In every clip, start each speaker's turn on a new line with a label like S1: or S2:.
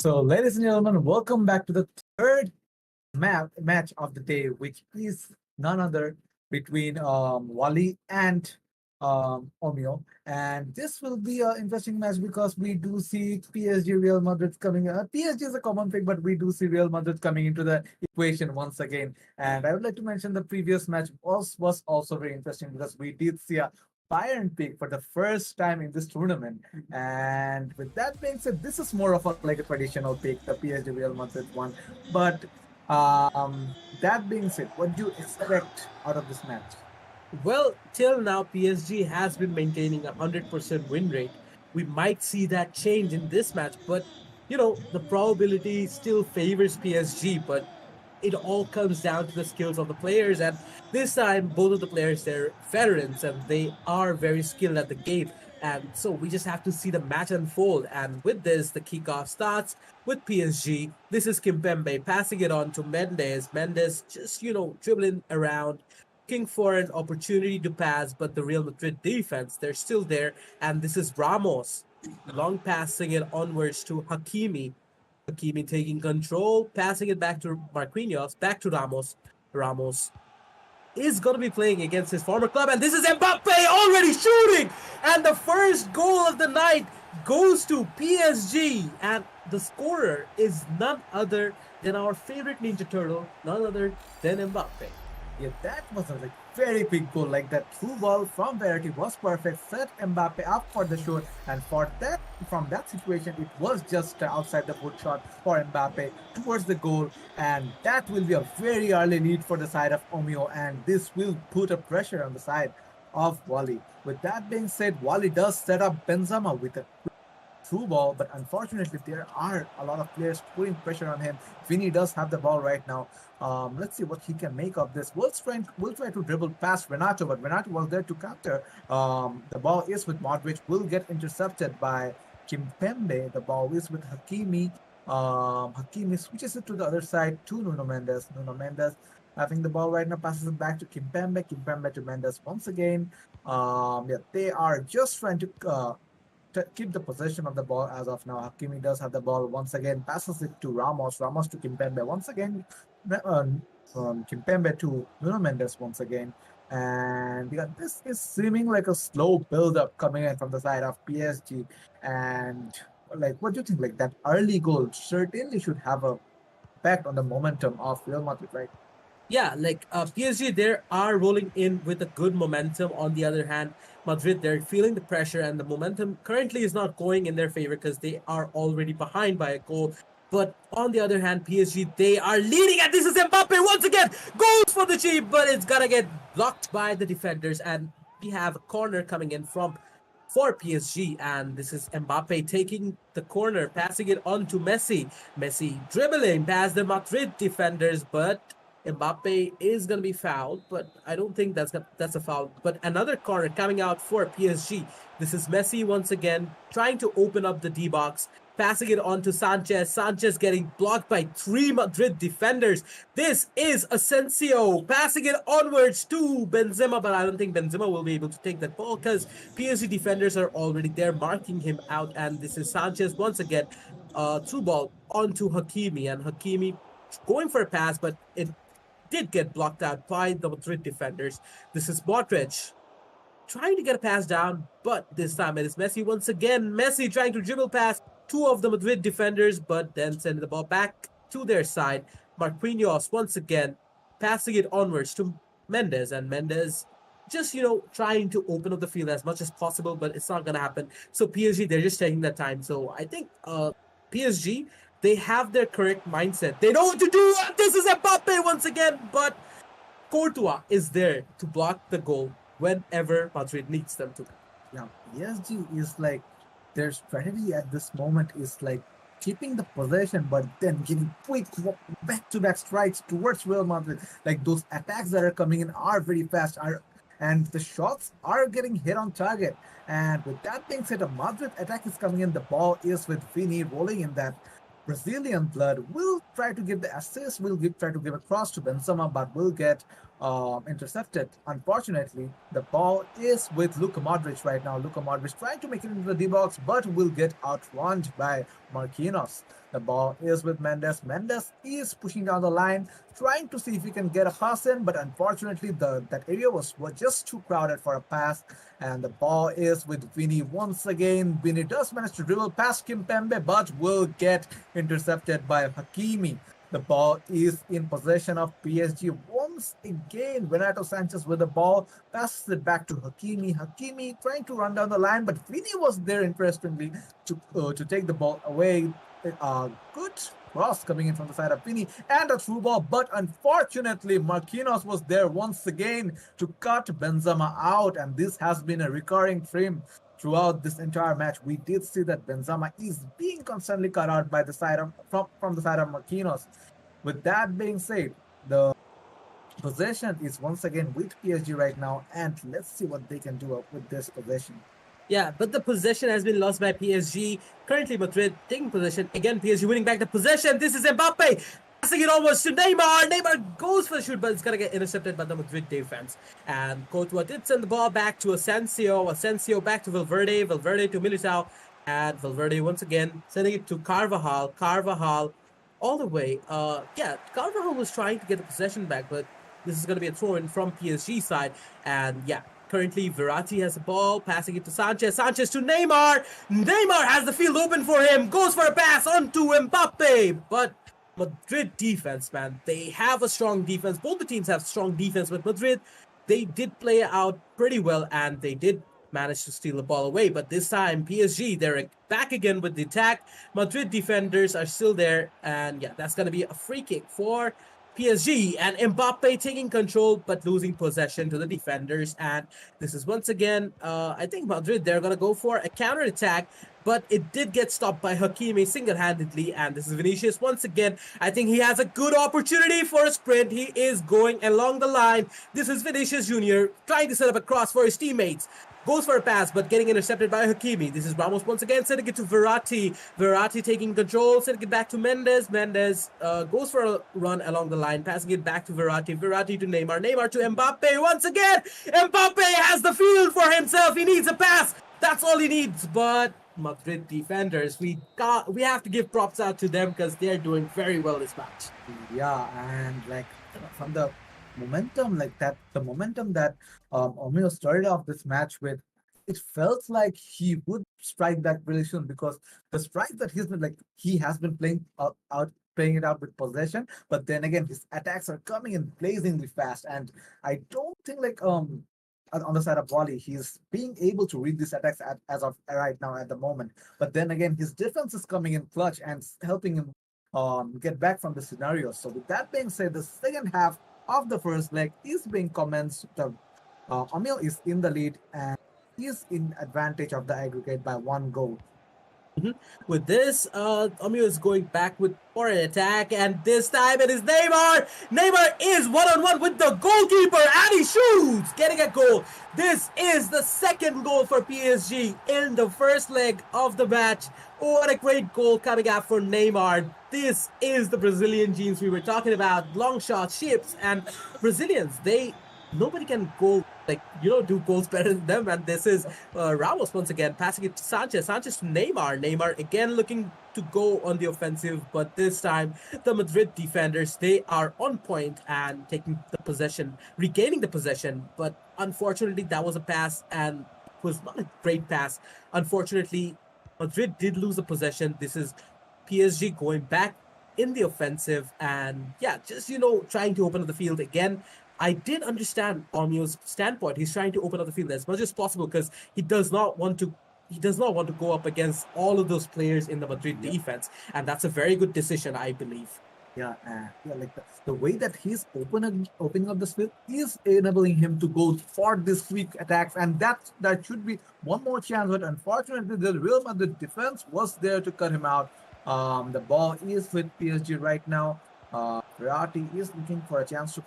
S1: So, ladies and gentlemen, welcome back to the third match of the day, which is none other between Wali and Omio. And this will be an interesting match because we do see PSG Real Madrid coming. PSG is a common pick, but we do see Real Madrid coming into the equation once again. And I would like to mention the previous match was also very interesting because we did see a Bayern pick for the first time in this tournament. And with that being said, this is more of a, like a traditional pick, the PSG Real Madrid one. But that being said, what do you expect out of this match?
S2: Well, till now, PSG has been maintaining a 100% win rate. We might see that change in this match, but the probability still favors PSG. But it all comes down to the skills of the players, and this time, both of the players they're veterans and they are very skilled at the game. And so we just have to see the match unfold. And with this, the kickoff starts with PSG. This is Kimpembe passing it on to Mendes. Mendes just dribbling around, looking for an opportunity to pass, but the Real Madrid defense, they're still there. And this is Ramos, long passing it onwards to Hakimi. Hakimi taking control, passing it back to Marquinhos, back to Ramos. Ramos is going to be playing against his former club, and this is Mbappe already shooting! And the first goal of the night goes to PSG, and the scorer is none other than our favorite Ninja Turtle, none other than Mbappe.
S1: Yeah, that was a like very big goal. Like that through ball from Verratti was perfect, set Mbappe up for the shot, and for that from that situation, it was just outside the foot shot for Mbappe towards the goal, and that will be a very early lead for the side of Omio, and this will put a pressure on the side of Wally. With that being said, Wally does set up Benzema with a through ball, but unfortunately, there are a lot of players putting pressure on him. Vinny does have the ball right now. Let's see what he can make of this. We'll try to dribble past Renato, but Renato was there to counter. The ball is with Modric, will get intercepted by Kimpembe. The ball is with Hakimi. Hakimi switches it to the other side to Nuno Mendes. Nuno Mendes having the ball right now, passes it back to Kimpembe. Kimpembe to Mendes once again. Yeah, they are just trying to keep the possession of the ball as of now. Hakimi does have the ball once again, passes it to Ramos. Ramos to Kimpembe once again. Kimpembe to Nuno Mendes once again. And yeah, this is seeming like a slow build-up coming in from the side of PSG. And like, what do you think? Like that early goal certainly should have a effect on the momentum of Real Madrid, right?
S2: Yeah, like PSG, they are rolling in with a good momentum. On the other hand, Madrid, they're feeling the pressure, and the momentum currently is not going in their favor because they are already behind by a goal. But on the other hand, PSG, they are leading, and this is Mbappe once again. Goals for the cheap, but it's gonna get blocked by the defenders, and we have a corner coming in from for PSG, and this is Mbappe taking the corner, passing it on to Messi. Messi dribbling past the Madrid defenders, but Mbappe is going to be fouled, but I don't think that's a foul. But another corner coming out for PSG. This is Messi once again trying to open up the D box, passing it on to Sanchez. Sanchez getting blocked by three Madrid defenders. This is Asensio passing it onwards to Benzema, but I don't think Benzema will be able to take that ball because PSG defenders are already there marking him out. And this is Sanchez once again, through ball onto Hakimi, and Hakimi going for a pass, but it did get blocked out by the Madrid defenders. This is Modric trying to get a pass down, but this time it is Messi once again. Messi trying to dribble past two of the Madrid defenders, but then sending the ball back to their side. Marquinhos once again passing it onwards to Mendes, and Mendes just trying to open up the field as much as possible, but it's not gonna happen. So PSG, they're just taking their time. So I think PSG, they have their correct mindset. They know what to do. This is Mbappe once again, but Courtois is there to block the goal whenever Madrid needs them to.
S1: Yeah, PSG is like their strategy at this moment is like keeping the possession, but then giving quick back-to-back strikes towards Real Madrid. Like those attacks that are coming in are very fast, and the shots are getting hit on target. And with that being said, a Madrid attack is coming in. The ball is with Vini rolling in that Brazilian blood. Will try to give the assist. Will try to give a cross to Benzema, but will get intercepted. Unfortunately, the ball is with Luka Modric right now. Luka Modric trying to make it into the D box, but will get outrun by Marquinhos. The ball is with Mendes. Mendes is pushing down the line, trying to see if he can get a pass in, but unfortunately, that area was just too crowded for a pass. And the ball is with Vinny once again. Vinny does manage to dribble past Kimpembe, but will get intercepted by Hakimi. The ball is in possession of PSG once again. Renato Sanchez with the ball passes it back to Hakimi. Hakimi trying to run down the line, but Vini was there interestingly to take the ball away. Good cross coming in from the side of Vini and a through ball, but unfortunately Marquinhos was there once again to cut Benzema out, and this has been a recurring theme throughout this entire match. We did see that Benzema is being constantly cut out by the side of from the side of Marquinhos. With that being said, the possession is once again with PSG right now, and let's see what they can do with this possession.
S2: Yeah, but the possession has been lost by PSG. Currently, Madrid taking possession. Again, PSG winning back the possession. This is Mbappe. Passing it almost to Neymar. Neymar goes for the shoot, but it's going to get intercepted by the Madrid defense. And Courtois did send the ball back to Asensio. Asensio back to Valverde. Valverde to Militao. And Valverde once again sending it to Carvajal. Carvajal all the way. Yeah, Carvajal was trying to get the possession back, but this is going to be a throw in from PSG side. And yeah, currently Verratti has the ball, passing it to Sanchez. Sanchez to Neymar. Neymar has the field open for him. Goes for a pass onto Mbappe. But Madrid defense, man, they have a strong defense. Both the teams have strong defense, but Madrid, they did play out pretty well and they did manage to steal the ball away. But this time, PSG, they're back again with the attack. Madrid defenders are still there. And yeah, that's going to be a free kick for PSG, and Mbappe taking control but losing possession to the defenders. And this is once again, I think Madrid, they're going to go for a counter attack, but it did get stopped by Hakimi single-handedly. And this is Vinicius once again. I think he has a good opportunity for a sprint. He is going along the line. This is Vinicius Jr. trying to set up a cross for his teammates. Goes for a pass, but getting intercepted by Hakimi. This is Ramos once again, sending it to Verratti. Verratti taking control, sending it back to Mendes. Mendes goes for a run along the line, passing it back to Verratti. Verratti to Neymar. Neymar to Mbappe once again. Mbappe has the field for himself. He needs a pass. That's all he needs. But Madrid defenders, we have to give props out to them because they're doing very well this match.
S1: Yeah, and like from the momentum, like that, the momentum that Omio started off this match with, it felt like he would strike back really soon because the strike that he's been like he has been playing playing it out with possession, but then again his attacks are coming in blazingly fast, and I don't think like on the side of Wally, he's being able to read these attacks as of right now at the moment. But then again, his defense is coming in clutch and helping him get back from the scenario. So with that being said, the second half of the first leg is being commenced. The Amil is in the lead and is in advantage of the aggregate by 1 goal.
S2: With this, Omio is going back with for an attack, and this time it is Neymar. Neymar is one-on-one with the goalkeeper, and he shoots, getting a goal. This is the second goal for PSG in the first leg of the match. Oh, what a great goal coming out for Neymar. This is the Brazilian genes we were talking about. Long shots, ships, and Brazilians, nobody can go do goals better than them. And this is Ramos once again passing it to Sanchez. Sanchez to Neymar. Neymar again looking to go on the offensive, but this time the Madrid defenders, they are on point and taking the possession, regaining the possession. But unfortunately, that was a pass and was not a great pass. Unfortunately, Madrid did lose the possession. This is PSG going back in the offensive and yeah, just trying to open up the field again. I did understand Omio's standpoint. He's trying to open up the field as much as possible because he does not want to go up against all of those players in the Madrid defense, and that's a very good decision, I believe.
S1: Yeah, like the way that he's opening up the field is enabling him to go for these quick attacks, and that should be one more chance. But unfortunately, the Real Madrid defense was there to cut him out. The ball is with PSG right now. Verratti is looking for a chance to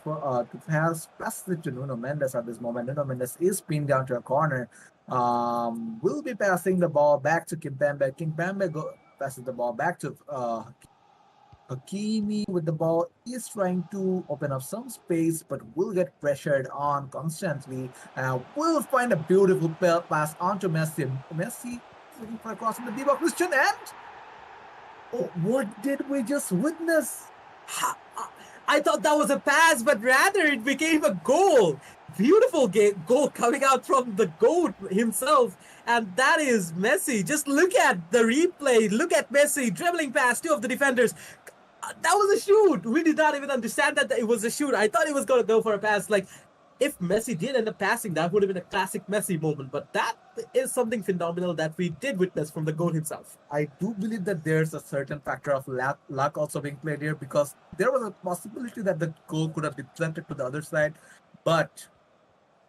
S1: pass it to Nuno Mendes at this moment. Nuno Mendes is pinned down to a corner. Will be passing the ball back to Kimpembe. Kimpembe passes the ball back to Hakimi with the ball is trying to open up some space, but will get pressured on constantly. And will find a beautiful pass onto Messi. Messi looking for a cross in the D box. Christian, and oh, what did we just witness?
S2: I thought that was a pass, but rather it became a goal. Beautiful goal coming out from the GOAT himself, and that is Messi. Just look at the replay. Look at Messi dribbling past two of the defenders. That was a shoot. We did not even understand that it was a shoot. I thought he was going to go for a pass. Like, if Messi did end up passing, that would have been a classic Messi moment. But that is something phenomenal that we did witness from the GOAT himself.
S1: I do believe that there's a certain factor of luck also being played here because there was a possibility that the goal could have deflected to the other side, but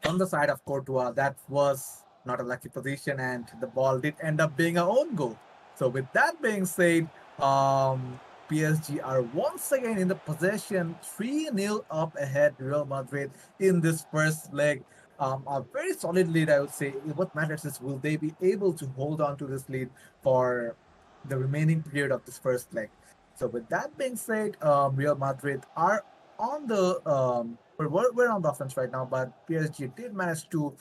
S1: on the side of Courtois, that was not a lucky position, and the ball did end up being our own goal. So, with that being said, PSG are once again in the possession, 3-0 up ahead Real Madrid in this first leg. A very solid lead, I would say. What matters is will they be able to hold on to this lead for the remaining period of this first leg. So, with that being said, Real Madrid are on the we're on the offense right now, but PSG did manage to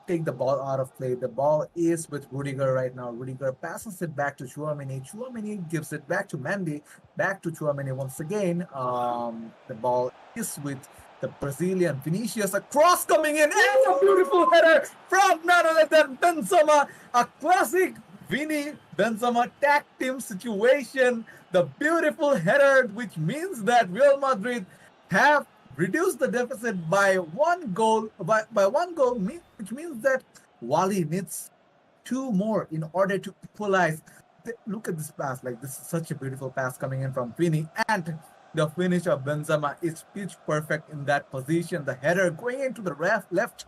S1: take the ball out of play. The ball is with Rudiger right now. Rudiger passes it back to Chouameni. Chouameni gives it back to Mendy. Back to Chouameni once again. The ball is with the Brazilian Vinicius. A cross coming in and a beautiful header from none other than Benzema. A classic Vini Benzema tag team situation. The beautiful header, which means that Real Madrid have reduced the deficit by one goal, by one goal, which means that Wali needs two more in order to equalize. Look at this pass, like this is such a beautiful pass coming in from Vini, and the finish of Benzema is pitch perfect in that position. The header going into the left,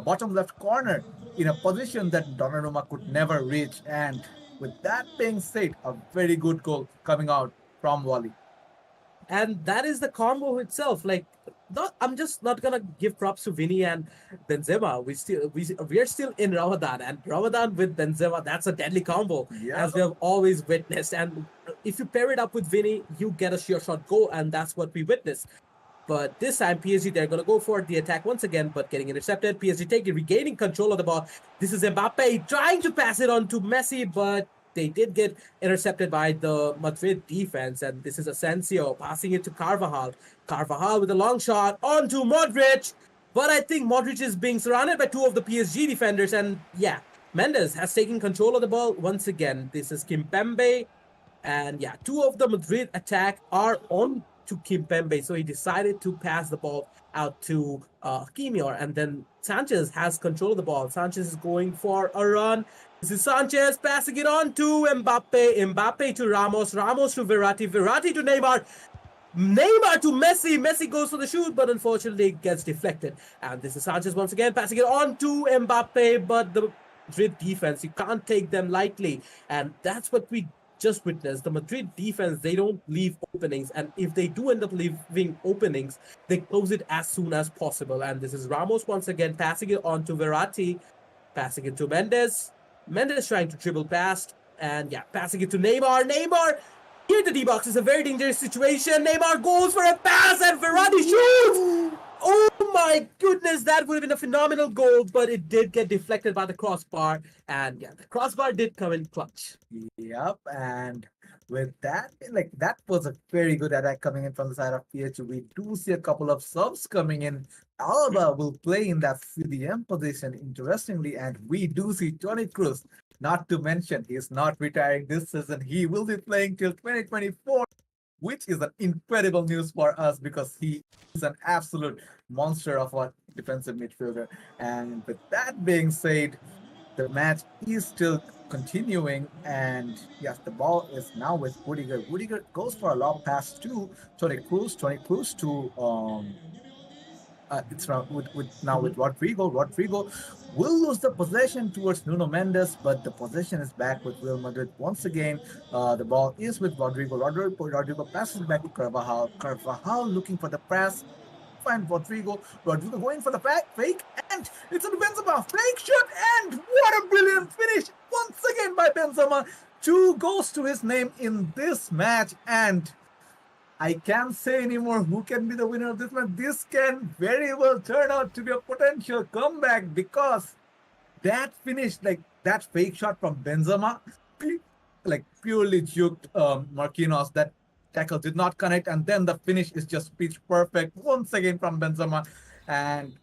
S1: bottom left corner in a position that Donnarumma could never reach. And with that being said, a very good goal coming out from Wali.
S2: And that is the combo itself. Like, I'm just not gonna give props to Vinny and Benzema. We are still in Ramadan, and Ramadan with Benzema, that's a deadly combo,
S1: Yeah.
S2: as we have always witnessed. And if you pair it up with Vinny, you get a sure shot goal, and that's what we witnessed. But this time, PSG, they're going to go for the attack once again, but getting intercepted. PSG regaining control of the ball. This is Mbappe trying to pass it on to Messi, but they did get intercepted by the Madrid defense. And this is Asensio passing it to Carvajal. Carvajal with a long shot onto Modric. But I think Modric is being surrounded by two of the PSG defenders. And yeah, Mendes has taken control of the ball once again. This is Kimpembe. And yeah, two of the Madrid attack are on to Kimpembe, so he decided to pass the ball out to Hakimi, and then Sanchez has control of the ball. Sanchez is going for a run. This is Sanchez passing it on to Mbappe. Mbappe to Ramos. Ramos to Verratti. Verratti to Neymar. Neymar to Messi. Messi goes for the shoot, but unfortunately it gets deflected. And this is Sanchez once again passing it on to Mbappe, but the Madrid defense, you can't take them lightly. And that's what we just witnessed. The Madrid defense, they don't leave openings, and if they do end up leaving openings, they close it as soon as possible. And this is Ramos once again passing it on to Verratti, passing it to Mendes. Mendes trying to dribble past, and yeah, passing it to Neymar. Neymar here the D-box is a very dangerous situation. Neymar goes for a pass, and Verratti shoots. Oh my goodness, that would have been a phenomenal goal, but it did get deflected by the crossbar. And yeah, the crossbar did come in clutch.
S1: Yep, and with that, like that was a very good attack coming in from the side of PH. We do see a couple of subs coming in. Alba will play in that CDM position, interestingly, and we do see Toni Kroos. Not to mention, he is not retiring this season. He will be playing till 2024, which is an incredible news for us because he is an absolute monster of a defensive midfielder. And with that being said, the match is still continuing, and yes, the ball is now with Rudiger. Rudiger goes for a long pass to Toni Kroos. Toni Kroos to it's now with Rodrigo. Rodrigo will lose the possession towards Nuno Mendes, but the possession is back with Real Madrid once again. The ball is with Rodrigo. Rodrigo passes back to Carvajal. Carvajal looking for the pass. Find Rodrigo. Rodrigo going for the fake, and it's a Benzema fake shot, and what a brilliant finish once again by Benzema. 2 goals to his name in this match, and I can't say anymore who can be the winner of this match. This can very well turn out to be a potential comeback because that finish, like that fake shot from Benzema, like purely juked Marquinhos. That tackle did not connect, and then the finish is just pitch perfect once again from Benzema, and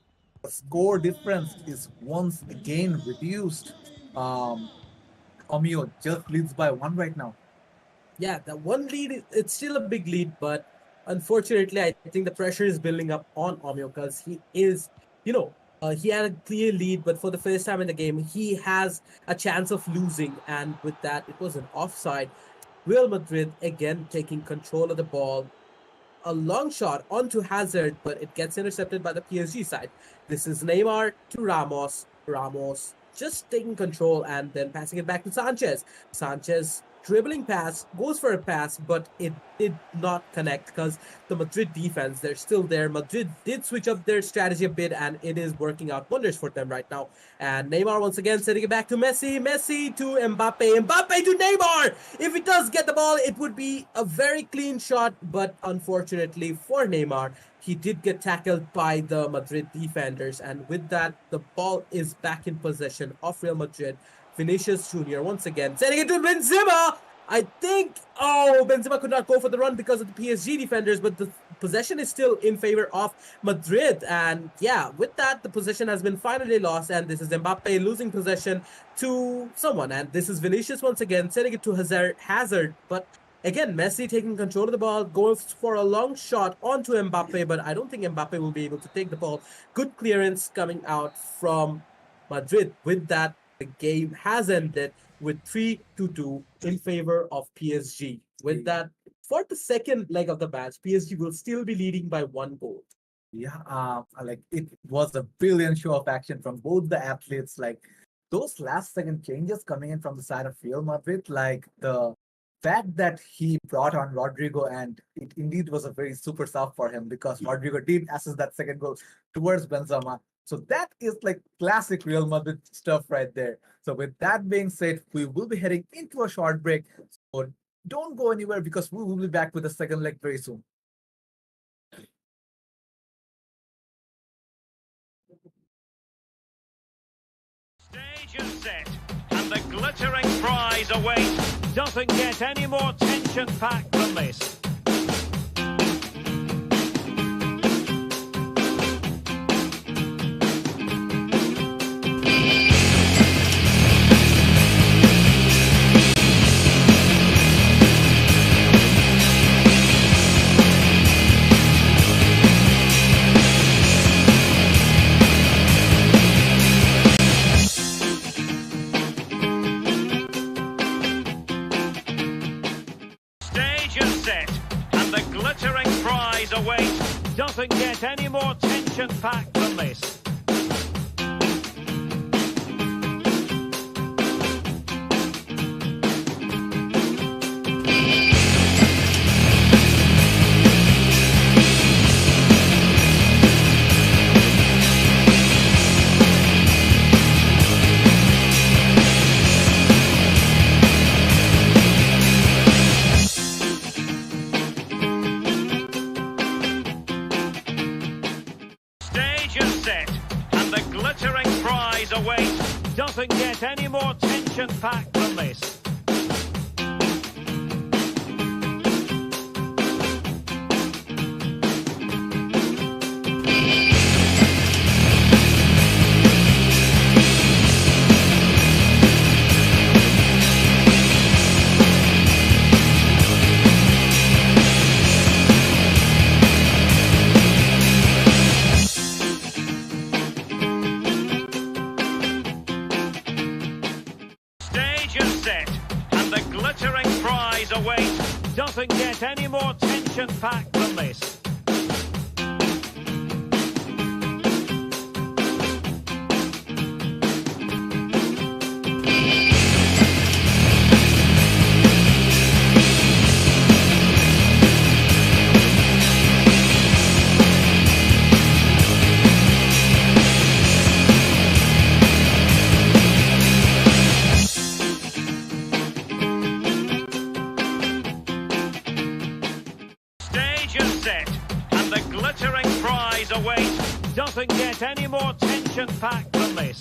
S1: the score difference is once again reduced. Um, Omio just leads by one right now.
S2: Yeah, the one lead, it's still a big lead, but unfortunately, I think the pressure is building up on Omio because he is, you know, he had a clear lead, but for the first time in the game, he has a chance of losing. And with that, it was an offside. Real Madrid again taking control of the ball, a long shot onto Hazard, but it gets intercepted by the PSG side. This is Neymar to Ramos. Ramos just taking control and then passing it back to Sanchez. Sanchez dribbling pass, goes for a pass, but it did not connect because the Madrid defense, they're still there. Madrid did switch up their strategy a bit and it is working out wonders for them right now. And Neymar once again sending it back to Messi. Messi to Mbappe. Mbappe to Neymar. If he does get the ball, it would be a very clean shot, but unfortunately for Neymar, he did get tackled by the Madrid defenders. And with that, the ball is back in possession of Real Madrid. Vinicius Jr. once again sending it to Benzema. I think, Benzema could not go for the run because of the PSG defenders, but the possession is still in favor of Madrid. And yeah, with that, the possession has been finally lost, and this is Mbappe losing possession to someone. And this is Vinicius once again sending it to Hazard, but again, Messi taking control of the ball, goes for a long shot onto Mbappe, but I don't think Mbappe will be able to take the ball. Good clearance coming out from Madrid. With that, the game has ended with 3-2 in favor of PSG. With that, for the second leg of the match, PSG will still be leading by one goal.
S1: Yeah, like it was a brilliant show of action from both the athletes. Like those last second changes coming in from the side of Real Madrid, like the fact that he brought on Rodrigo, and it indeed was a very super sub for him because Rodrigo did assist that second goal towards Benzema. So that is like classic Real Madrid stuff right there. So with that being said, we will be heading into a short break. So don't go anywhere because we will be back with the second leg very soon.
S3: Stage is set, and the glittering prize awaits. Doesn't get any more tension-packed than this. Doesn't get any more tension-packed than this. Doesn't get any more tension-packed than this. Doesn't get any more tension-packed than this. more tension-packed than this.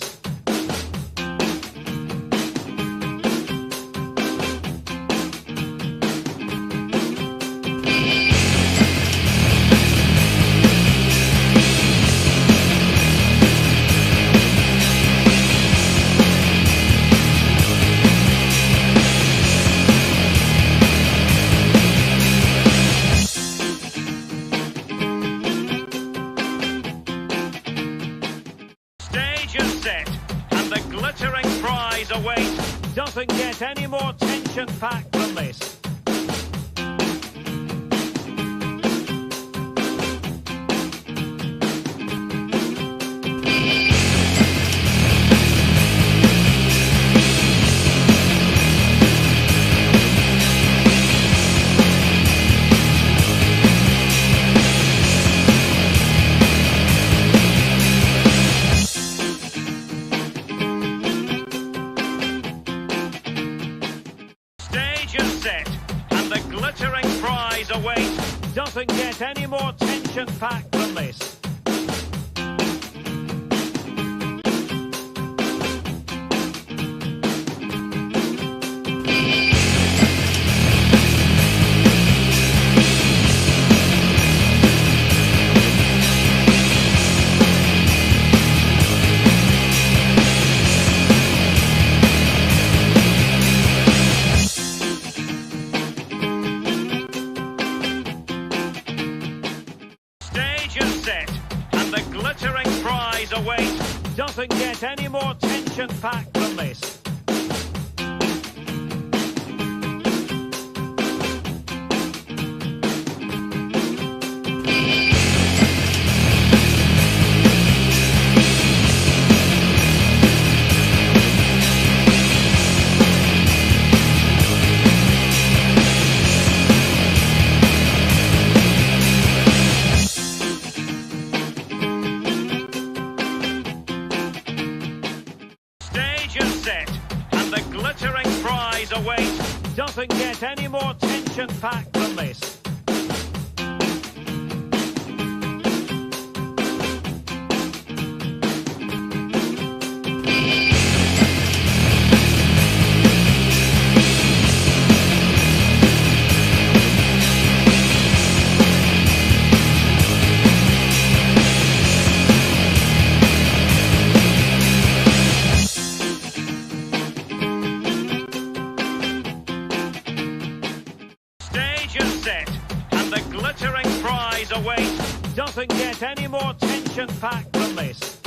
S3: Set, and the glittering prize awaits. Doesn't get any more tension-packed than this. Set, and the glittering prize awaits. Doesn't get any more tension-packed than this. Set, and the glittering prize awaits. Doesn't get any more tension-packed than this. Set, and the glittering prize awaits. Doesn't get any more tension-packed than this. Set, and the glittering prize awaits. Doesn't get any more tension-packed than this.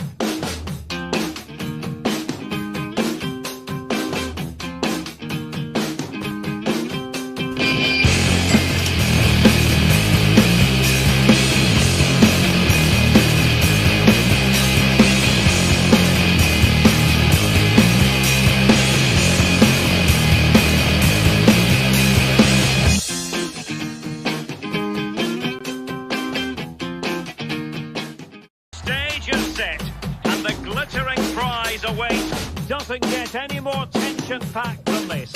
S3: Set, and the glittering prize awaits. Doesn't get any more tension-packed than this.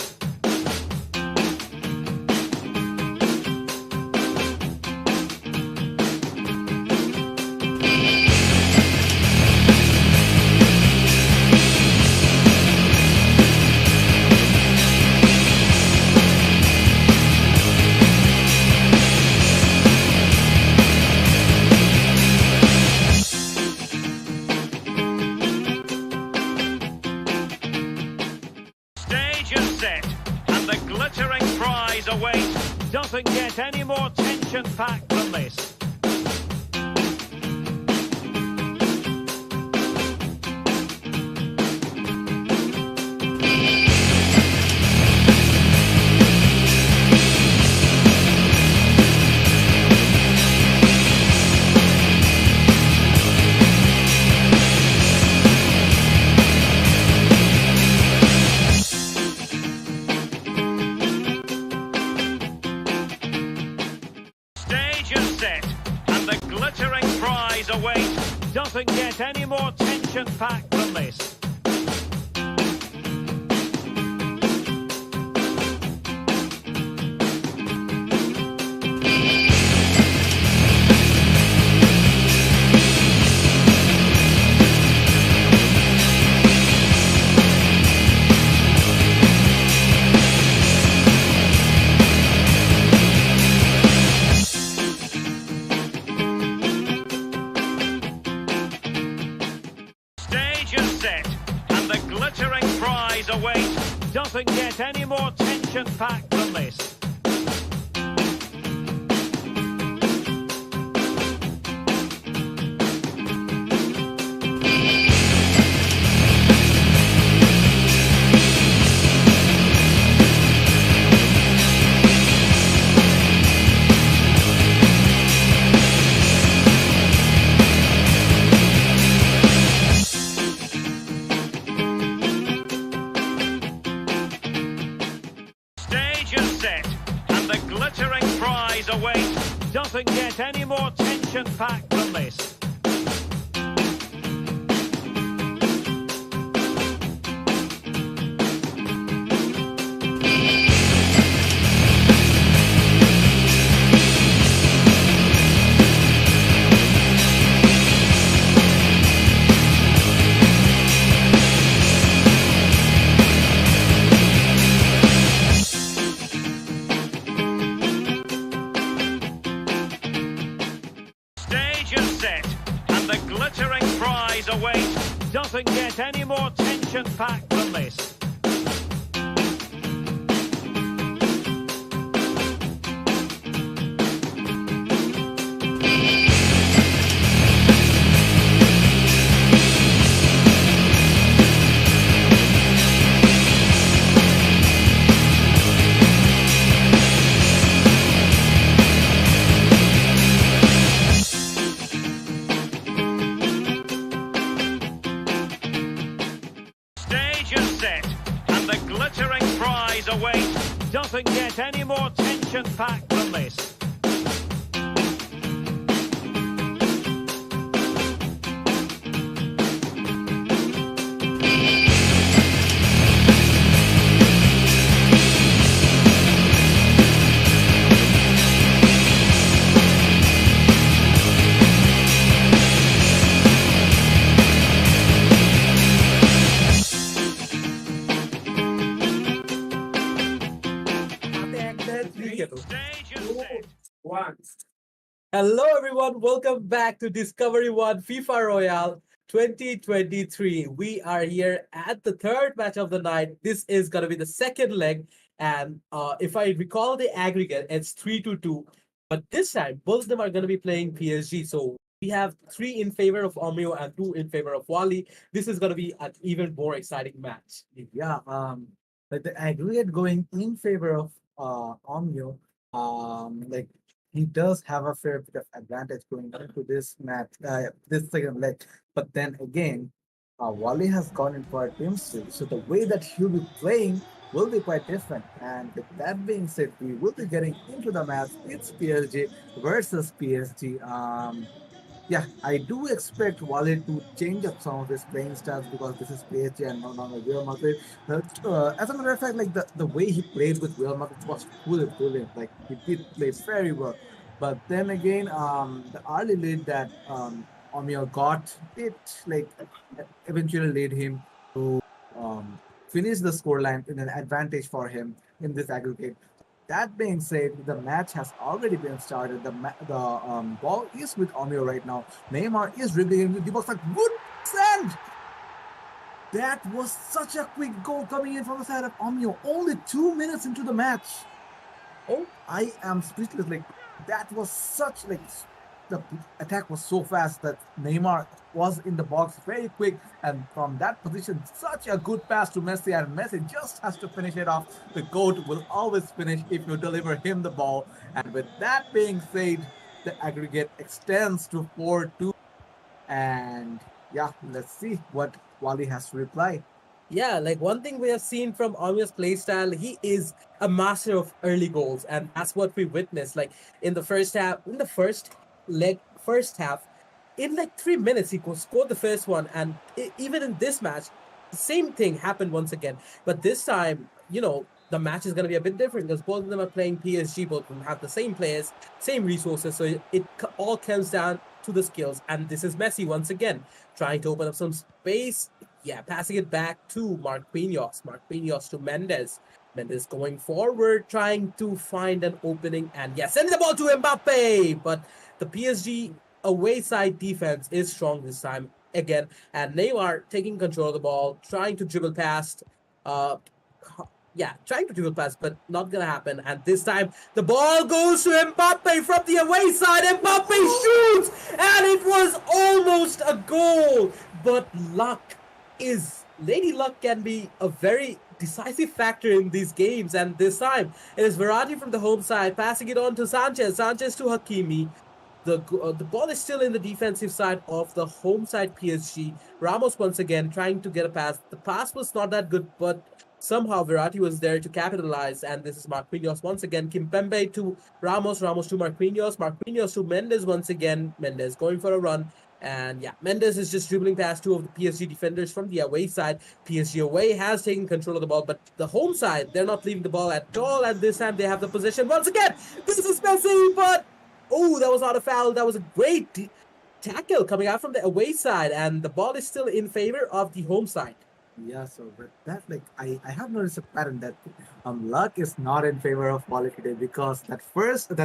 S3: Set, and the glittering prize awaits. Doesn't get any more tension-packed than this. Set, and the glittering prize awaits. Doesn't get any more tension-packed than this. is set, and the glittering prize awaits. Doesn't get any more tension-packed than this. Stage is set, and the glittering prize awaits. Doesn't get any more tension-packed than this. Stage is set, and the glittering prize awaits. Doesn't get any more tension-packed than this. Stage is set, and the glittering prize awaits. Doesn't get any more tension-packed than this. Stage is set.
S2: Hello, everyone. Welcome back to Discovery One FIFA Royale 2023. We are here at the third match of the night. This is going to be the second leg. And if I recall the aggregate, it's 3-2. But this time, both of them are going to be playing PSG. So we have 3 in favor of Omio and 2 in favor of Wali. This is going to be an even more exciting match.
S1: Yeah, like the aggregate going in favor of Omio, like he does have a fair bit of advantage going into this match, this second leg. But then again, Wally has gone in for a team switch, so the way that he'll be playing will be quite different. And with that being said, we will be getting into the match. It's PSG versus PSG. Yeah, I do expect Wale to change up some of his playing styles because this is PSG and not on Real Madrid. As a matter of fact, like the way he played with Real Madrid was fully brilliant. Like he did play very well. But then again, the early lead that Omio got, it like eventually led him to finish the scoreline in an advantage for him in this aggregate. That being said, the match has already been started. The ball is with Omio right now. Neymar is dribbling into the box. Like good send. That was such a quick goal coming in from the side of Omio. Only 2 minutes into the match. Oh, I am speechless. Like that was such like the attack was so fast that Neymar was in the box very quick, and from that position, such a good pass to Messi, and Messi just has to finish it off. The GOAT will always finish if you deliver him the ball. And with that being said, the aggregate extends to 4-2. And yeah, let's see what Wally has to reply.
S2: Yeah, like one thing we have seen from Omio's playstyle, he is a master of early goals, and that's what we witnessed. Like in the first half, in like 3 minutes, he could score the first one, and even in this match, the same thing happened once again. But this time, the match is going to be a bit different because both of them are playing PSG. Both of them have the same players, same resources, so it all comes down to the skills. And this is Messi once again trying to open up some space. Yeah, passing it back to Mark Pinos to Mendes. Mendes going forward, trying to find an opening, and yeah, sending the ball to Mbappe. But the PSG away side defense is strong this time. again, and Neymar taking control of the ball, trying to dribble past. Uh, yeah, trying to dribble past, but not gonna happen. And this time, the ball goes to Mbappe from the away side. Mbappe shoots, and it was almost a goal. But luck is Lady Luck can be a very decisive factor in these games. And this time, it is Verratti from the home side passing it on to Sanchez. Sanchez to Hakimi. The ball is still in the defensive side of the home side PSG. Ramos once again trying to get a pass. The pass was not that good, but somehow Verratti was there to capitalize. And this is Marquinhos once again. Kimpembe to Ramos. Ramos to Marquinhos. Marquinhos to Mendes once again. Mendes going for a run. And yeah, Mendes is just dribbling past two of the PSG defenders from the away side. PSG away has taken control of the ball, but the home side, they're not leaving the ball at all. And this time they have the possession once again. This is Messi, but oh, that was not a foul. That was a great tackle coming out from the away side, and the ball is still in favor of the home side.
S1: Yeah, so but that like I have noticed a pattern that luck is not in favor of Wali today because that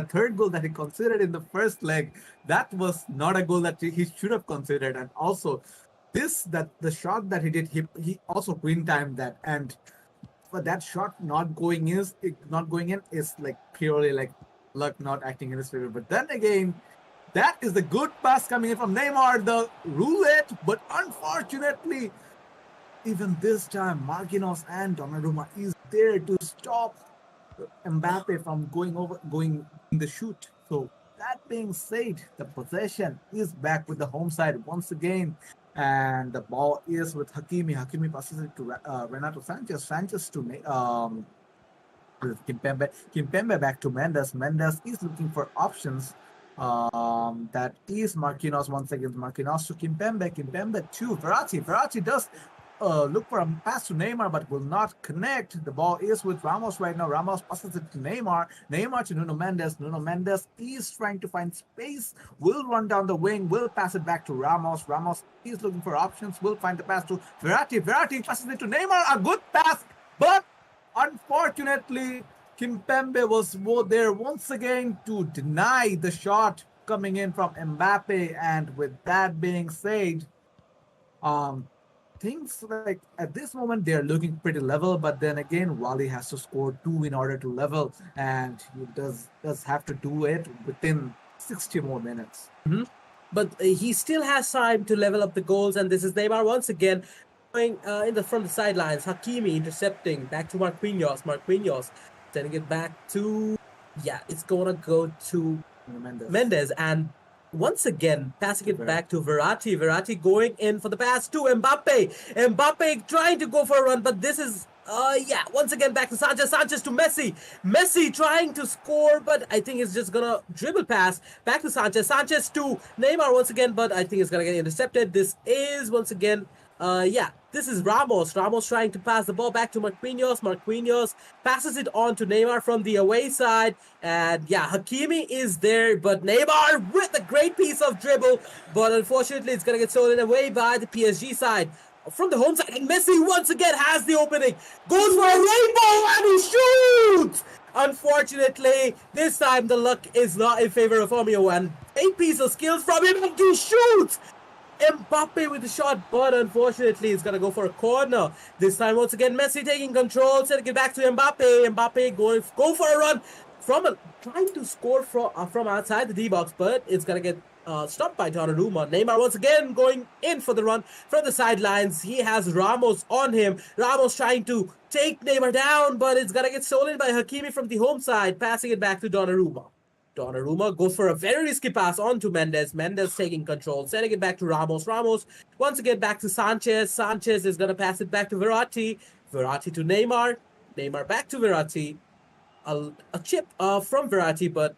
S1: third goal that he considered in the first leg, that was not a goal that he should have considered. And also the shot that he did, he also green timed that. And but that shot not going in is like purely like luck not acting in his favor. But then again, that is the good pass coming in from Neymar, the roulette, but unfortunately, even this time, Marquinhos and Donnarumma is there to stop Mbappe from going in the shoot. So that being said, the possession is back with the home side once again, and the ball is with Hakimi. Hakimi passes it to Renato Sanchez. Sanchez to Kimpembe. Kimpembe back to Mendes. Mendes is looking for options. That is Marquinhos once again. Marquinhos to Kimpembe. Kimpembe to Verratti. Verratti does look for a pass to Neymar, but will not connect. The ball is with Ramos right now. Ramos passes it to Neymar. Neymar to Nuno Mendes. Nuno Mendes is trying to find space. Will run down the wing. Will pass it back to Ramos. Ramos is looking for options. Will find the pass to Verratti. Verratti passes it to Neymar. A good pass, but unfortunately, Kimpembe was there once again to deny the shot coming in from Mbappe. And with that being said, things like at this moment they're looking pretty level, but then again Wali has to score two in order to level, and he does have to do it within 60 more minutes.
S2: But he still has time to level up the goals, and this is Neymar once again going from the sidelines. Hakimi intercepting back to Marquinhos. Marquinhos sending it back to it's gonna go to Mendes, and once again passing it back to Verratti. Verratti going in for the pass to Mbappe. Mbappe trying to go for a run, but this is once again back to Sanchez. Sanchez to Messi. Messi trying to score, but I think it's just gonna dribble pass back to Sanchez. Sanchez to Neymar once again, but I think it's gonna get intercepted. This is once again this is Ramos. Ramos trying to pass the ball back to Marquinhos. Marquinhos passes it on to Neymar from the away side. And Hakimi is there, but Neymar with a great piece of dribble. But unfortunately, it's going to get stolen away by the PSG side. From the home side, and Messi once again has the opening. Goes for a rainbow and he shoots! Unfortunately, this time the luck is not in favor of Omio, and a piece of skills from him and he shoots! Mbappe with the shot, but unfortunately it's gonna go for a corner. This time once again Messi taking control, sending it back to Mbappe. Mbappe go for a run trying to score from outside the D-box, but it's gonna get stopped by Donnarumma. Neymar once again going in for the run from the sidelines. He has Ramos on him. Ramos trying to take Neymar down, but it's gonna get stolen by Hakimi from the home side, passing it back to Donnarumma. Donnarumma goes for a very risky pass on to Mendes. Mendes taking control, sending it back to Ramos. Ramos once again back to Sanchez. Sanchez is going to pass it back to Verratti. Verratti to Neymar. Neymar back to Verratti. A chip from Verratti, but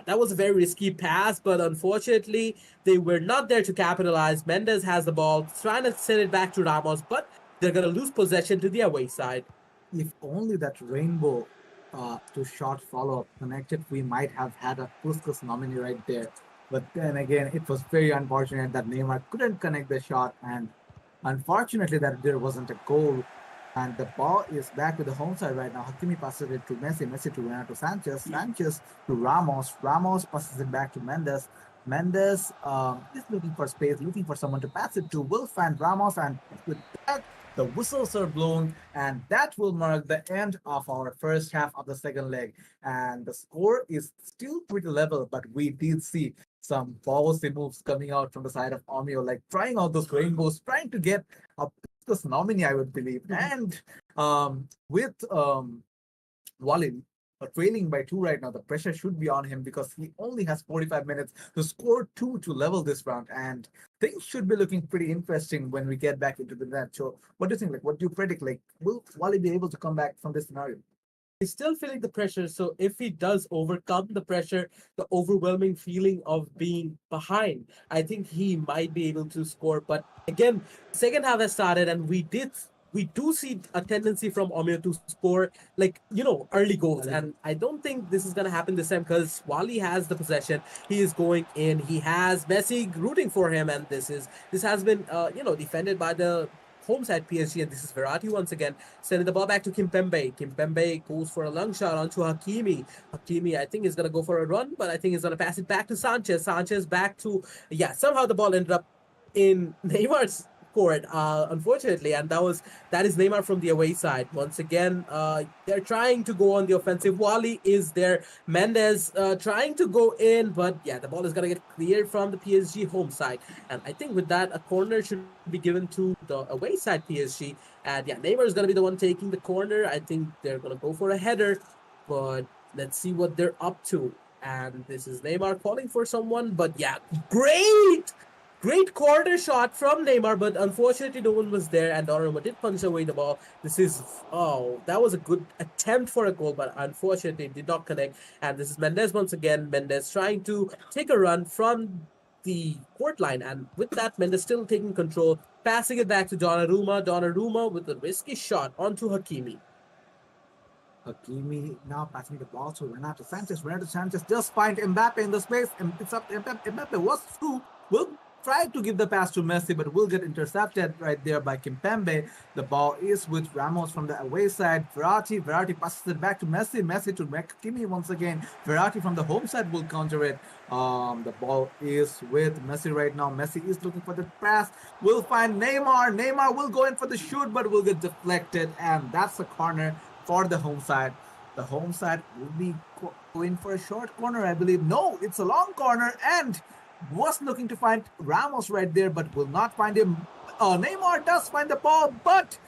S2: that was a very risky pass, but unfortunately they were not there to capitalize. Mendes has the ball, trying to send it back to Ramos, but they're going to lose possession to the away side.
S1: If only that rainbow to shot follow-up connected, we might have had a Puskas nominee right there. But then again, it was very unfortunate that Neymar couldn't connect the shot, and unfortunately that there wasn't a goal. And the ball is back with the home side right now. Hakimi passes it to Messi. Messi to Renato Sanchez. Sanchez to Ramos. Ramos passes it back to Mendes. Mendes is looking for space, looking for someone to pass it to. Will find Ramos, and with that, the whistles are blown, and that will mark the end of our first half of the second leg. And the score is still pretty level, but we did see some ballsy moves coming out from the side of Omio, like trying out those rainbows, trying to get a this nominee, I would believe. And with Wali trailing by two right now, the pressure should be on him because he only has 45 minutes to score two to level this round. And things should be looking pretty interesting when we get back into the net. So, what do you think? Like, what do you predict? Like, will Wali be able to come back from this scenario?
S2: He's still feeling the pressure. So if he does overcome the pressure, the overwhelming feeling of being behind, I think he might be able to score. But again, second half has started, and we do see a tendency from Omeo to score like early goals, and I don't think this is gonna happen this time because Wali has the possession. He is going in. He has Messi rooting for him, and this has been defended by the home side PSG, and this is Verratti once again sending the ball back to Kimpembe. Kimpembe goes for a long shot onto Hakimi. Hakimi, I think, is gonna go for a run, but I think he's gonna pass it back to Sanchez. Sanchez back to somehow the ball ended up in Neymar's court, unfortunately, and that is Neymar from the away side. Once again, they're trying to go on the offensive. Wali is there. Mendes trying to go in, but the ball is gonna get cleared from the PSG home side, and I think with that, a corner should be given to the away side PSG. And Neymar is gonna be the one taking the corner. I think they're gonna go for a header, but let's see what they're up to. And this is Neymar calling for someone, but great corner shot from Neymar, but unfortunately no one was there, and Donnarumma did punch away the ball. That was a good attempt for a goal, but unfortunately it did not connect. And this is Mendes once again. Mendes trying to take a run from the court line, and with that, Mendes still taking control, passing it back to Donnarumma. Donnarumma with a risky shot onto Hakimi.
S1: Hakimi now passing the ball to Renato Sanchez. Renato Sanchez just find Mbappe in the space, and it's up to Mbappe. Mbappe was through. Will try to give the pass to Messi, but will get intercepted right there by Kimpembe. The ball is with Ramos from the away side. Verratti passes it back to Messi. Messi to Hakimi once again. Verratti from the home side will counter it. The ball is with Messi right now. Messi is looking for the pass. Will find Neymar. Neymar will go in for the shoot, but will get deflected, and that's a corner for the home side. The home side will be going for a short corner, I believe. No, it's a long corner, and was looking to find Ramos right there, but will not find him. Neymar does find the ball, but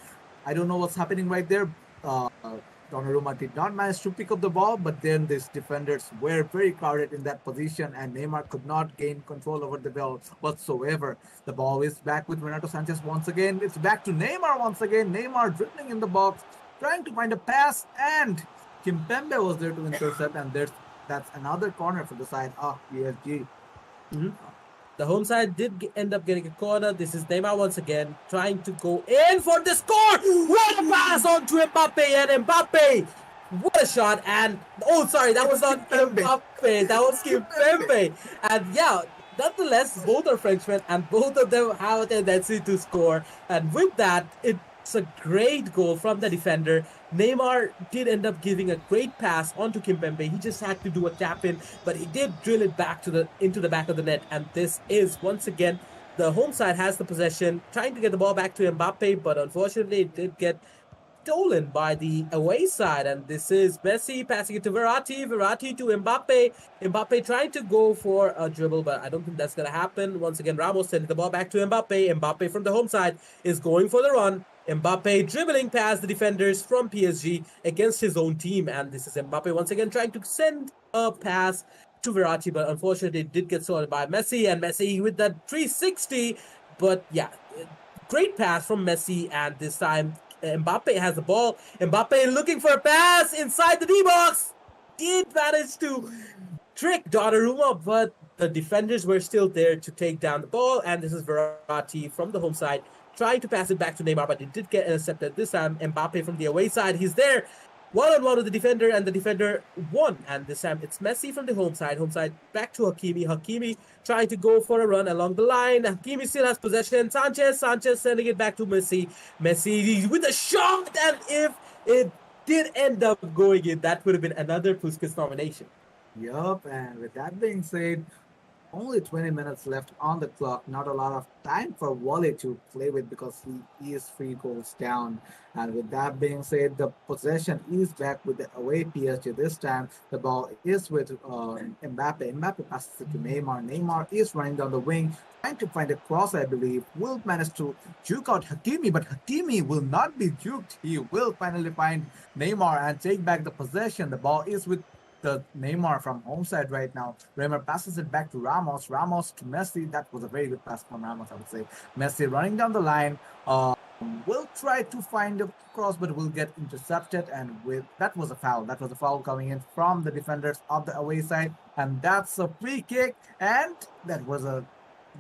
S1: I don't know what's happening right there. Donnarumma did not manage to pick up the ball, but then these defenders were very crowded in that position, and Neymar could not gain control over the ball whatsoever. The ball is back with Renato Sanchez once again. It's back to Neymar once again. Neymar dribbling in the box, trying to find a pass, and Kimpembe was there to intercept, and that's another corner for the side of PSG.
S2: Mm-hmm. The home side did end up getting a corner. This is Neymar once again trying to go in for the score. What a pass on to Mbappe, and Mbappe. What a shot. And that was not Mbappe. That was Kimpembe. And nonetheless, both are Frenchmen, and both of them have a tendency to score. And with that, it's a great goal from the defender. Neymar did end up giving a great pass onto Kimpembe. He just had to do a tap in, but he did drill it back into the back of the net. And this is once again the home side has the possession, trying to get the ball back to Mbappe, but unfortunately it did get stolen by the away side. And this is Messi passing it to Verratti. Verratti to Mbappe. Mbappe trying to go for a dribble, but I don't think that's going to happen. Once again, Ramos sending the ball back to Mbappe. Mbappe from the home side is going for the run. Mbappe dribbling past the defenders from PSG against his own team. And this is Mbappe once again trying to send a pass to Verratti, but unfortunately it did get sorted by Messi. And Messi with that 360. But great pass from Messi. And this time Mbappe has the ball. Mbappe looking for a pass inside the D-box. Did manage to trick Donnarumma, but the defenders were still there to take down the ball. And this is Verratti from the home side trying to pass it back to Neymar, but it did get intercepted. This time Mbappe from the away side. He's there one-on-one with the defender, and the defender won. And this time it's Messi from the home side. Home side back to Hakimi. Hakimi trying to go for a run along the line. Hakimi still has possession. Sanchez sending it back to Messi. Messi with a shot, and if it did end up going in, that would have been another Puskas nomination.
S1: Yup, and with that being said, only 20 minutes left on the clock. Not a lot of time for Wally to play with because he is 3 goals down. And with that being said, the possession is back with the away PSG this time. The ball is with Mbappe. Mbappe passes it to Neymar. Neymar is running down the wing, trying to find a cross, I believe. Will manage to juke out Hakimi, but Hakimi will not be juked. He will finally find Neymar and take back the possession. The ball is with the Neymar from home side right now. Neymar passes it back to Ramos. Ramos to Messi. That was a very good pass from Ramos, I would say. Messi running down the line. Will try to find a cross, but will get intercepted. And with that was a foul. That was a foul coming in from the defenders of the away side, and that's a free kick. And that was a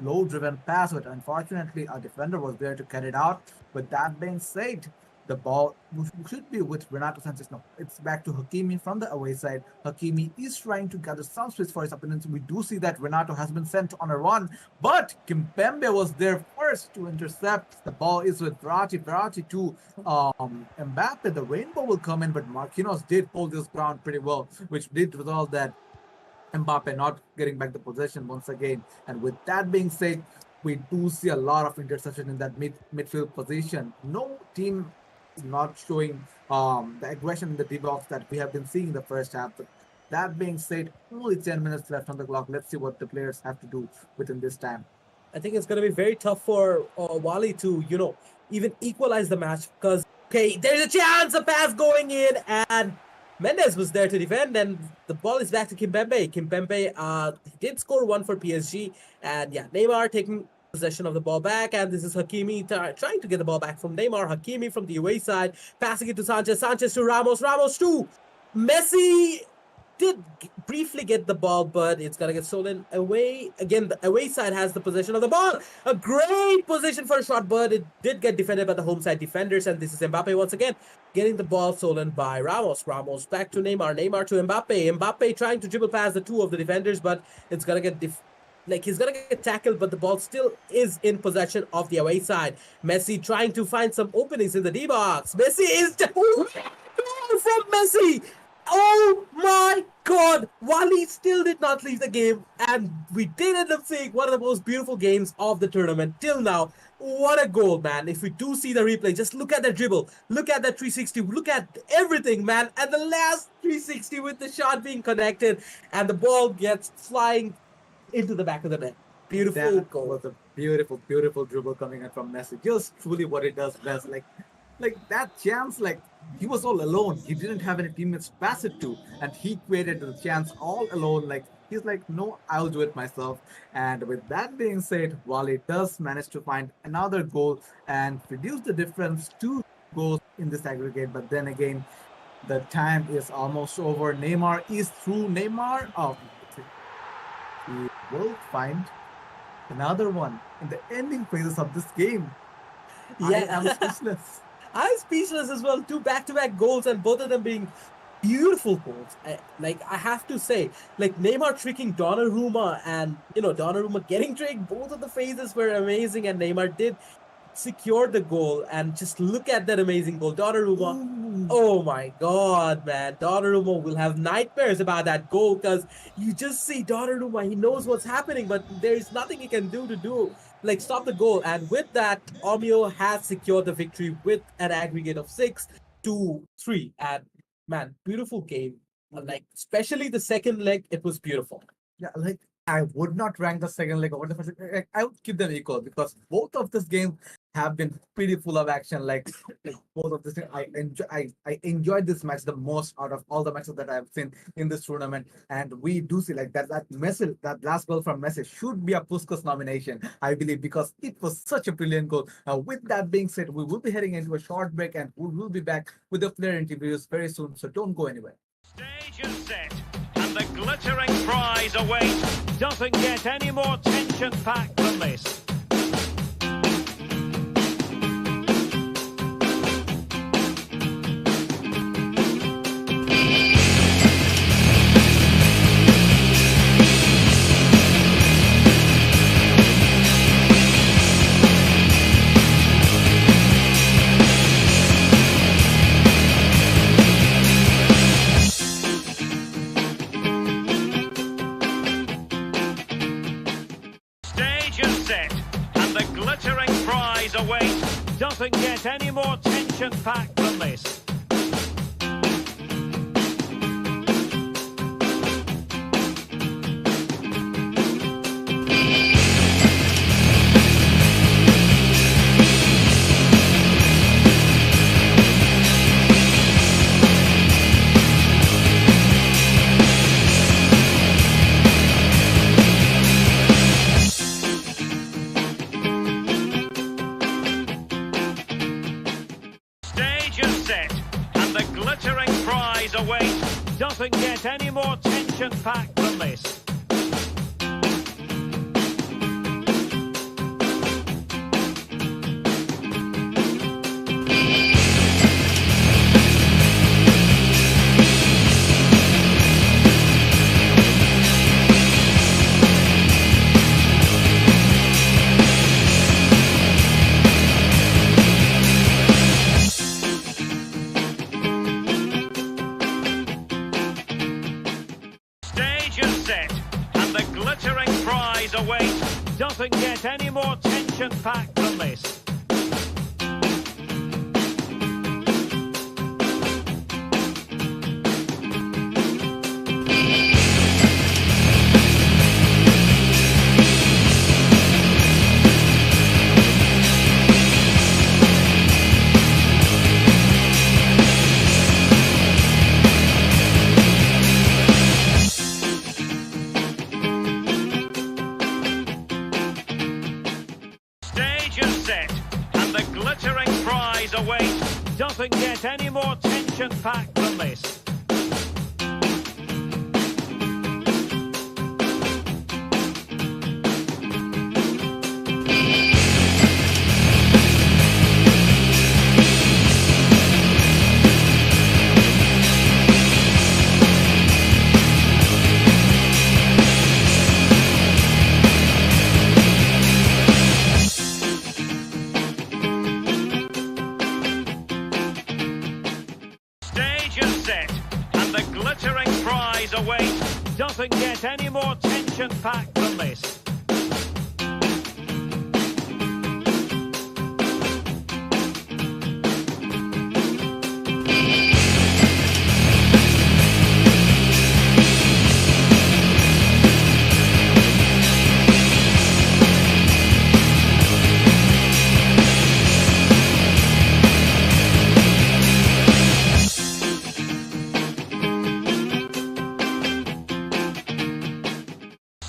S1: low driven pass, but unfortunately, a defender was there to cut it out. With that being said, the ball should be with Renato Sanchez. No, it's back to Hakimi from the away side. Hakimi is trying to gather some space for his opponents. We do see that Renato has been sent on a run, but Kimpembe was there first to intercept. The ball is with Verratti. Verratti to Mbappe. The rainbow will come in, but Marquinhos did hold his ground pretty well, which did result that Mbappe not getting back the possession once again. And with that being said, we do see a lot of interception in that midfield position. No team is not showing the aggression in the D box that we have been seeing in the first half. But that being said, only 10 minutes left on the clock. Let's see what the players have to do within this time.
S2: I think it's going to be very tough for Wali to, even equalize the match because, okay, there's a chance, a pass going in, and Mendes was there to defend, and the ball is back to Kimpembe. Kimpembe did score one for PSG, and yeah, Neymar taking possession of the ball back, and this is Hakimi trying to get the ball back from Neymar. Hakimi from the away side, passing it to Sanchez. Sanchez to Ramos. Ramos to Messi. Did briefly get the ball, but it's gonna get stolen away. Again, the away side has the possession of the ball. A great position for a shot, but it did get defended by the home side defenders. And this is Mbappe once again getting the ball stolen by Ramos. Ramos back to Neymar. Neymar to Mbappe. Mbappe trying to dribble past the two of the defenders, but it's gonna get he's gonna get tackled, but the ball still is in possession of the away side. Messi trying to find some openings in the D box. Messi is from Messi. Oh my god! Wali still did not leave the game, and we did end up seeing one of the most beautiful games of the tournament till now. What a goal, man. If we do see the replay, just look at that dribble, look at that 360, look at everything, man. And the last 360 with the shot being connected, and the ball gets flying into the back of the net. Beautiful goal.
S1: Was a beautiful, beautiful dribble coming in from Messi. Just truly what it does best. Like that chance, like he was all alone. He didn't have any teammates to pass it to, and he created the chance all alone. Like he's like, no, I'll do it myself. And with that being said, Wali does manage to find another goal and reduce the difference to goals in this aggregate. But then again, the time is almost over. Neymar is through. Neymar, he will find another one in the ending phases of this game.
S2: Yeah.
S1: I am speechless.
S2: I'm speechless as well. 2 back-to-back goals, and both of them being beautiful goals. I have to say, like Neymar tricking Donnarumma, and Donnarumma getting tricked. Both of the phases were amazing, and Neymar did secure the goal. And just look at that amazing goal, Donnarumma.
S1: Ooh.
S2: Oh my god, man! Donnarumma will have nightmares about that goal because you just see Donnarumma. He knows what's happening, but there is nothing he can do stop the goal. And with that, Omio has secured the victory with an aggregate of 6-3. And man, beautiful game. Like especially the second leg, it was beautiful.
S1: Yeah, like I would not rank the second leg over the first leg. Like, I would keep them equal because both of these games have been pretty full of action. Like both of this, I enjoyed this match the most out of all the matches that I've seen in this tournament. And we do see like that Messi, that last goal from Messi should be a Puskas nomination, I believe, because it was such a brilliant goal. With that being said, we will be heading into a short break, and we will be back with the player interviews very soon. So don't go anywhere.
S3: Stage is set, and the glittering prize awaits. Doesn't get any more tension-packed than this. away. Doesn't get any more tension-packed than this. Stage is set, and the glittering prize awaits. Doesn't get any more tension-packed than this. Stage is set, and the glittering prize awaits. Doesn't get any more tension-packed than this. Stage is set, and the glittering prize awaits. Doesn't get any more tension-packed than this. Stage is set, and the glittering prize awaits. Doesn't get any more tension-packed than this.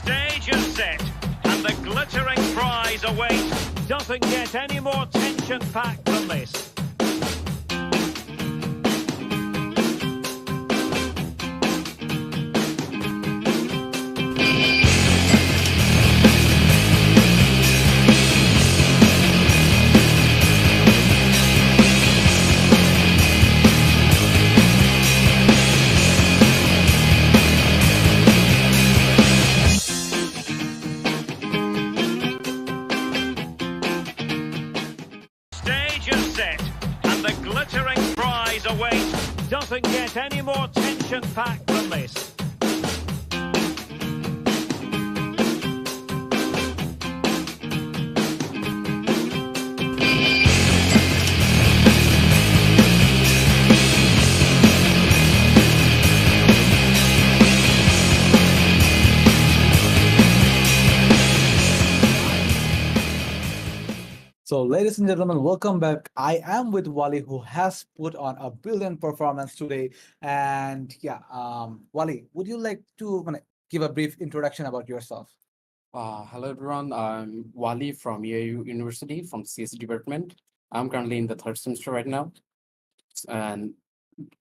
S3: Stage is set, and the glittering prize awaits. Doesn't get any more tension-packed than this. Stage is set, and the glittering prize awaits. Doesn't get any more tension-packed than this.
S1: So, ladies and gentlemen, welcome back. I am with Wali, who has put on a brilliant performance today. And yeah, Wali, would you like to give a brief introduction about yourself?
S4: Hello everyone, I'm Wali from EAU University from CS department. I'm currently in the third semester right now, and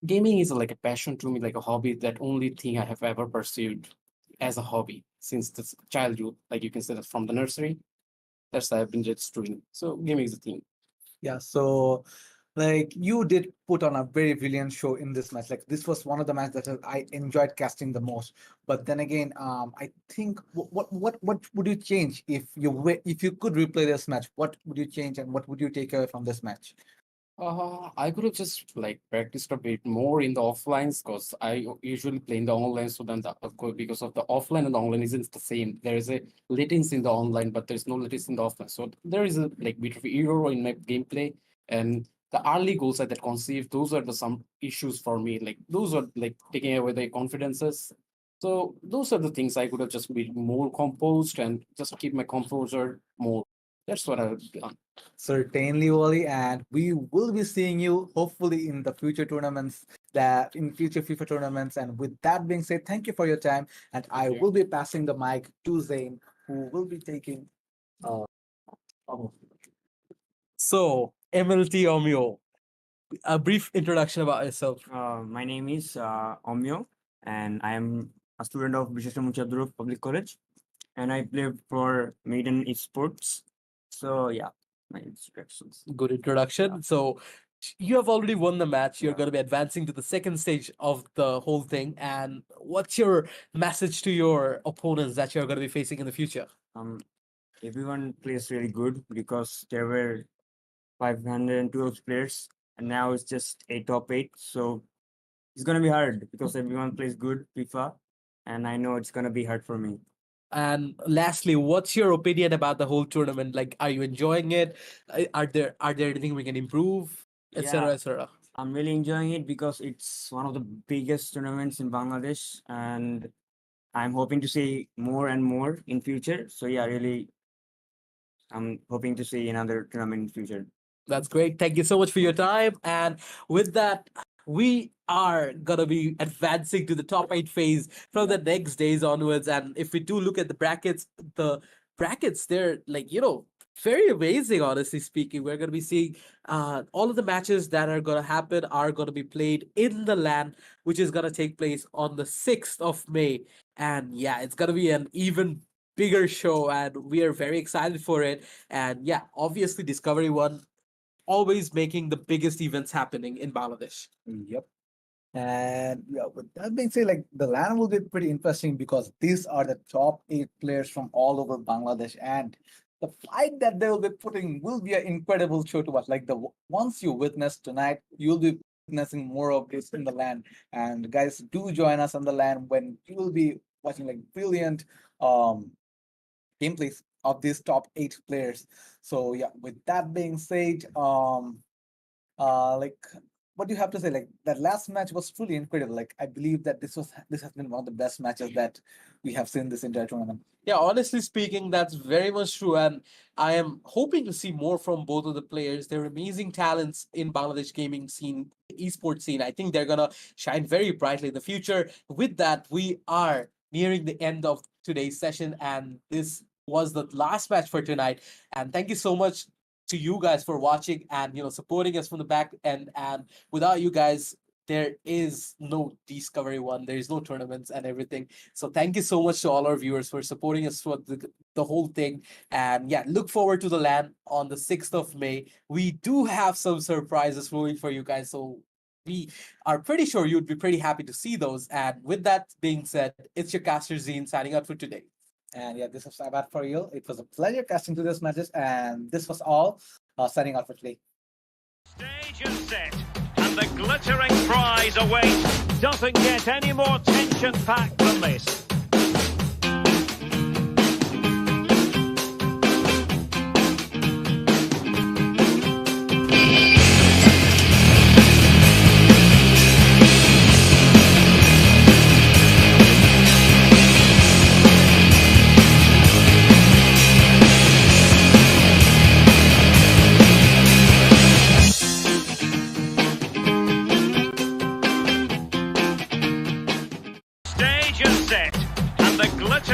S4: gaming is like a passion to me, like a hobby. That only thing I have ever pursued as a hobby since the childhood. Like you can say that from the nursery, that's what I've been just doing. So gaming is a thing.
S1: Yeah, so like you did put on a very brilliant show in this match. Like this was one of the matches that I enjoyed casting the most. But then again, I think what would you change if you if you could replay this match? What would you change and what would you take away from this match?
S4: I could have just like practiced a bit more in the offlines because I usually play in the online. So then, of course, because of the offline and the online isn't the same. There is a latency in the online, but there's no latency in the offline. So there is a like bit of error in my gameplay, and the early goals I that conceived, those are the some issues for me. Like those are like taking away the confidences. So those are the things I could have just been more composed and just keep my composure more. That's what I would done.
S1: Certainly, Wally, and we will be seeing you hopefully in the future tournaments, that in future FIFA tournaments. And with that being said, thank you for your time, and I
S4: you.
S1: will be passing the mic to Zain, who will be taking. Uh, oh,
S2: So, MLT Omio, a brief introduction about yourself.
S5: My name is Omio, and I am a student of British Muchadurov Public College, and I play for Maiden Esports. So yeah, my instructions.
S2: Good introduction. So, you have already won the match. You're
S5: Yeah.
S2: going to be advancing to the second stage of the whole thing. And what's your message to your opponents that you're going to be facing in the future?
S5: Um, Everyone plays really good because there were 512 players, and now it's just a top eight. So it's gonna be hard because everyone plays good FIFA, and I know it's gonna be hard for me.
S2: And lastly, what's your opinion about the whole tournament? Like, are you enjoying it? Are there anything we can improve, etc.,
S5: Yeah,
S2: etc.?
S5: I'm really enjoying it because it's one of the biggest tournaments in Bangladesh, and I'm hoping to see more and more in future. So yeah, really, I'm hoping to see another tournament in future.
S2: That's great. Thank you so much for your time. And with that, we are gonna be advancing to the top eight phase from the next days onwards. And if we do look at the brackets, they're like, very amazing, honestly speaking. We're gonna be seeing all of the matches that are gonna happen are gonna be played in the LAN, which is gonna take place on the 6th of May. And yeah, it's gonna be an even bigger show, and we are very excited for it. And yeah, obviously Discovery One always making the biggest events happening in Bangladesh.
S1: yep. And yeah, with that being said, like the LAN will be pretty interesting because these are the top eight players from all over Bangladesh, and the fight that they will be putting will be an incredible show to watch. Like once you witness tonight, you'll be witnessing more of this in the LAN. And guys, do join us on the LAN when you will be watching like brilliant um gameplays of these top eight players. So yeah, with that being said, like what do you have to say? Like that last match was truly incredible. Like I believe that this has been one of the best matches that we have seen this entire tournament.
S2: Yeah, honestly speaking, that's very much true. And I am hoping to see more from both of the players. They're amazing talents in Bangladesh gaming scene, esports scene. I think they're gonna shine very brightly in the future. With that, we are nearing the end of today's session, and this was the last match for tonight. And thank you so much to you guys for watching and supporting us from the back end. And without you guys, there is no Discovery One, there is no tournaments and everything. So thank you so much to all our viewers for supporting us for the whole thing. And yeah, look forward to the LAN on the 6th of May. We do have some surprises flowing for you guys, so we are pretty sure you'd be pretty happy to see those. And with that being said, it's your caster Zine signing out for today.
S1: And yeah, this was Sabat for you. It was a pleasure casting to this matches, and this was all. Signing out for today.
S3: Stage is set, and the glittering prize awaits. Doesn't get any more tension packed than this.